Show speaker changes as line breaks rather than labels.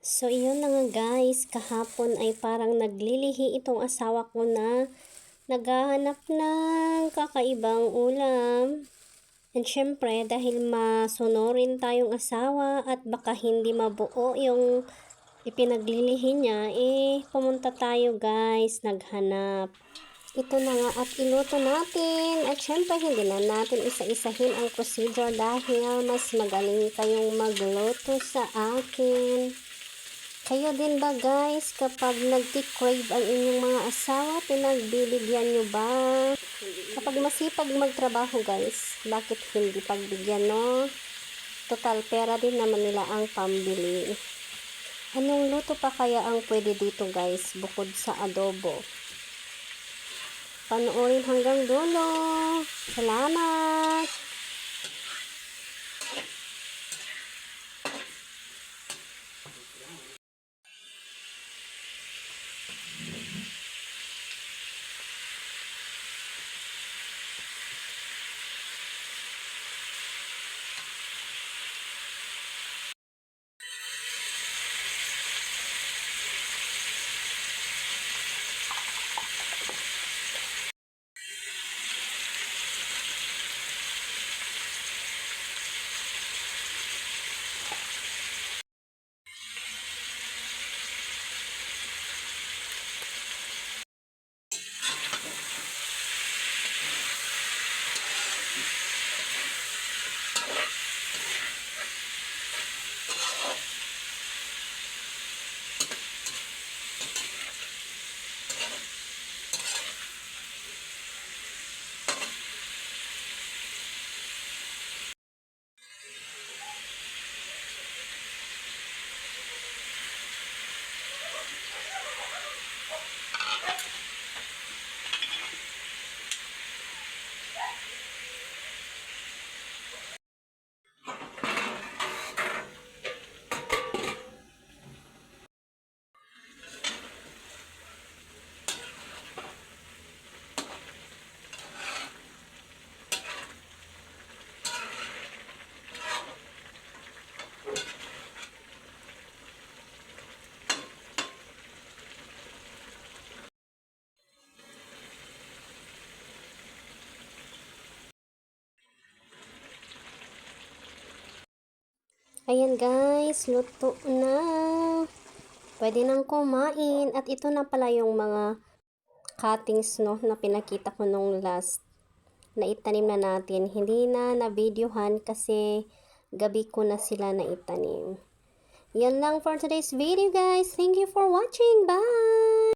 So, iyon na nga guys, kahapon ay parang naglilihi itong asawa ko na naghahanap ng kakaibang ulam. And syempre, dahil masunurin tayong asawa at baka hindi mabuo yung ipinaglilihi niya, pumunta tayo guys, naghanap. Ito na nga at iluto natin. At syempre, hindi na natin isa-isahin ang procedure dahil mas magaling kayong magluto sa akin. Kayo din ba guys, kapag nagki-crave ang inyong mga asawa, pinagbibigyan nyo ba? Kapag masipag magtrabaho guys, bakit hindi pagbigyan, no? Total pera din naman nila ang pambili. Anong luto pa kaya ang pwede dito guys, bukod sa adobo? Panoorin hanggang dulo. Salamat! Ayan guys, luto na. Pwede nang kumain. At ito na pala yung mga cuttings no, na pinakita ko nung last na itanim na natin. Hindi na na-videohan kasi gabi ko na sila na itanim. Yan lang for today's video guys. Thank you for watching. Bye!